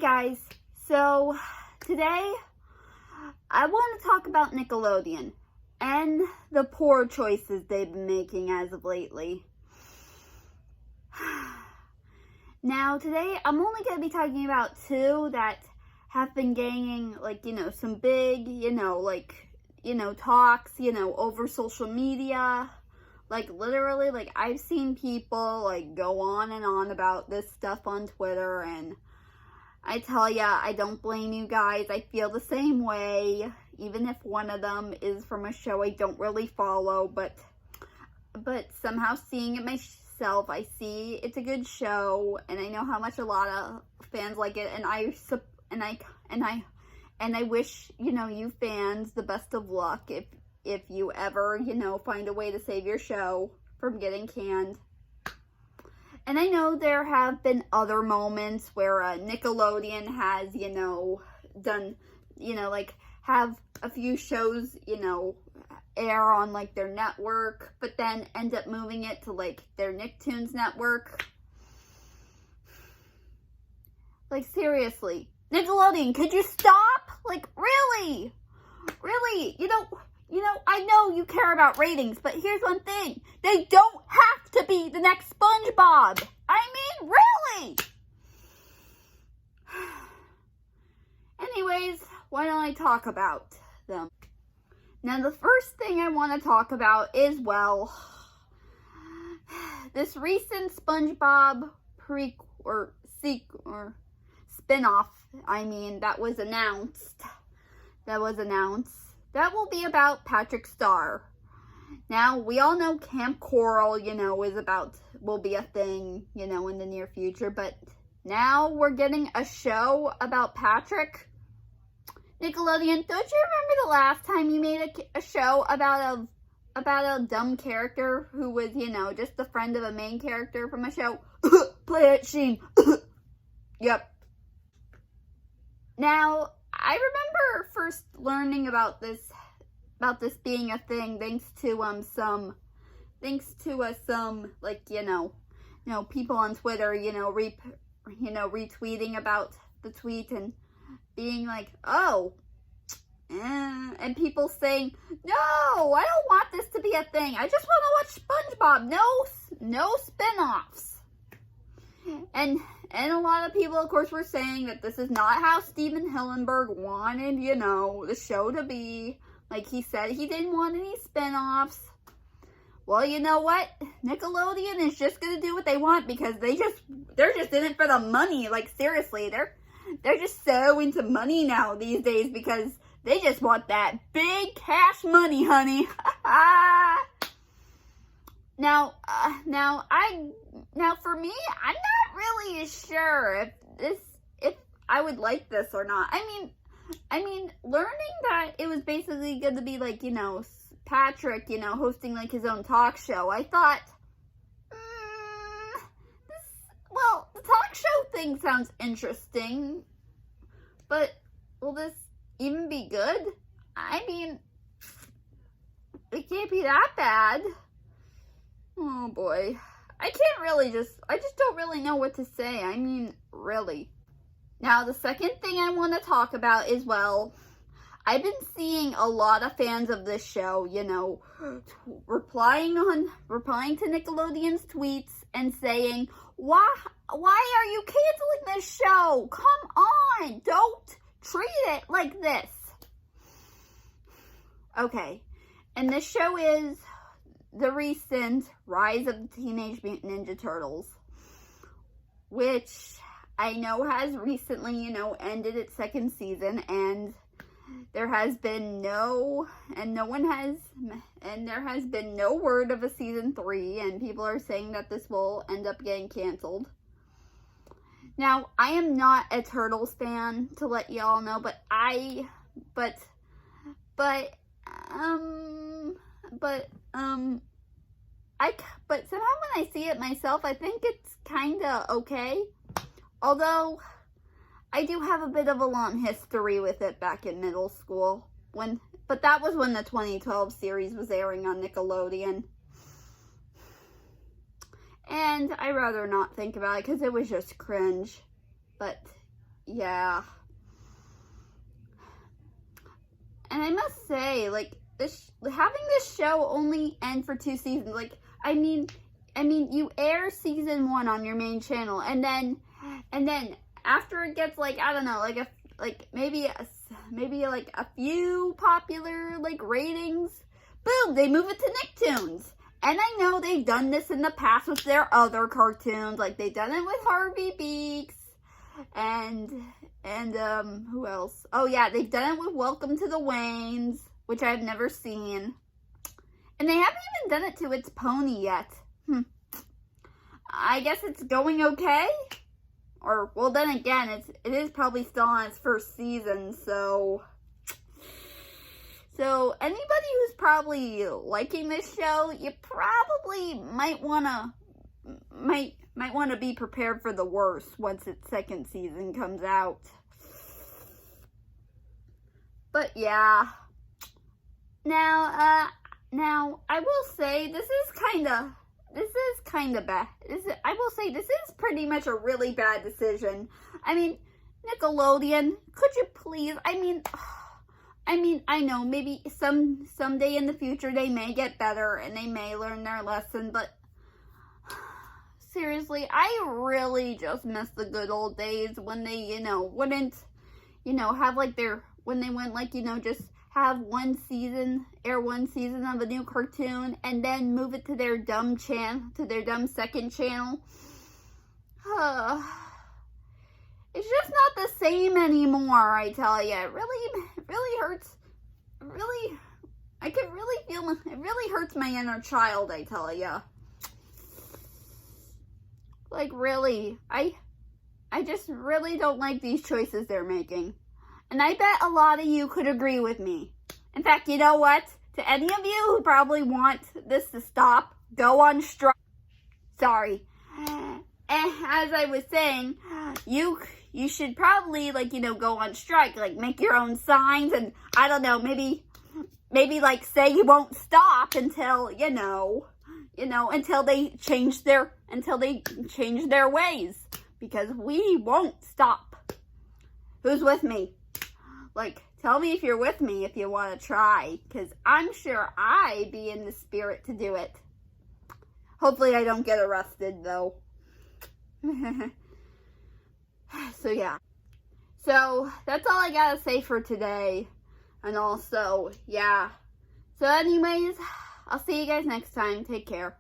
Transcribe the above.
guys, so today I want to talk about Nickelodeon and the poor choices they've been making as of lately. Now today I'm only going to be talking about two that have been gaining some big, talks, over social media. Literally, I've seen people, go on and on about this stuff on Twitter, and I tell ya, I don't blame you guys. I feel the same way, even if one of them is from a show I don't really follow, but somehow seeing it myself, I see it's a good show, and I know how much a lot of fans like it, and I wish, you fans the best of luck if you ever, find a way to save your show from getting canned. And I know there have been other moments where Nickelodeon has, done, have a few shows, air on, their network, but then end up moving it to, their Nicktoons network. Seriously. Nickelodeon, could you stop? Really? Really? I know you care about ratings, but here's one thing. They don't have to be the next SpongeBob. I mean, really? Anyways, why don't I talk about them? Now, the first thing I want to talk about is, this recent SpongeBob spin-off, that was announced. That will be about Patrick Star. Now, we all know Camp Coral, will be a thing, in the near future, but now we're getting a show about Patrick. Nickelodeon, don't you remember the last time you made a show about a dumb character who was, just the friend of a main character from a show? Play it, Sheen. Yep. Now, I remember first learning about this being a thing thanks to some people on Twitter, retweeting about the tweet and being like, oh, and people saying, no, I don't want this to be a thing. I just want to watch SpongeBob. No spin-offs. And a lot of people, of course, were saying that this is not how Steven Hillenburg wanted, the show to be. He said he didn't want any spin-offs. Well, you know what? Nickelodeon is just going to do what they want because they're just in it for the money. Seriously, they're just so into money now these days because they just want that big cash money, honey. Now for me, I'm not really sure if I would like this or not. I mean, learning that it was basically going to be Patrick, hosting his own talk show. I thought, the talk show thing sounds interesting, but will this even be good? It can't be that bad. Oh boy. I just don't really know what to say. Really. Now, the second thing I want to talk about is, I've been seeing a lot of fans of this show, replying to Nickelodeon's tweets and saying, why are you canceling this show? Come on, don't treat it like this. Okay, and this show is the recent Rise of the Teenage Mutant Ninja Turtles, which I know has recently, ended its second season, and there has been no word of a season 3, and people are saying that this will end up getting canceled. Now, I am not a Turtles fan, to let y'all know, but somehow when I see it myself, I think it's kinda okay. Although, I do have a bit of a long history with it back in middle school. But that was when the 2012 series was airing on Nickelodeon. And I'd rather not think about it because it was just cringe. But yeah. And I must say, like, having this show only end for 2 seasons, like, I mean, you air season 1 on your main channel, and then after it gets, like, I don't know, like maybe like a few popular, like, ratings, boom, they move it to Nicktoons. And I know they've done this in the past with their other cartoons, like they've done it with Harvey Beaks, and who else? Oh yeah, they've done it with Welcome to the Waynes, which I've never seen. And they haven't even done it to It's Pony yet. I guess it's going okay. Or, well, then again, it is probably still on its first season, so anybody who's probably liking this show, you probably might wanna be prepared for the worst once its second season comes out. But yeah. Now I will say this is kind of bad. I will say this is pretty much a really bad decision. I mean, Nickelodeon, could you please? I mean, I know maybe someday in the future they may get better and they may learn their lesson, but seriously, I really just miss the good old days when they, wouldn't, have like when they went like, just have air one season of a new cartoon and then move it to their dumb second channel. It's just not the same anymore, I tell you. It really hurts. I could really feel it really hurts my inner child, I tell you. Like, really, I just really don't like these choices they're making. And I bet a lot of you could agree with me. In fact, you know what? To any of you who probably want this to stop, go on strike. Sorry. As I was saying, you should probably, go on strike, make your own signs, and I don't know, maybe say you won't stop until, until they change their ways, because we won't stop. Who's with me? Tell me if you're with me if you want to try, because I'm sure I'd be in the spirit to do it. Hopefully I don't get arrested, though. So, yeah. So, that's all I gotta say for today. And also, yeah. So, anyways, I'll see you guys next time. Take care.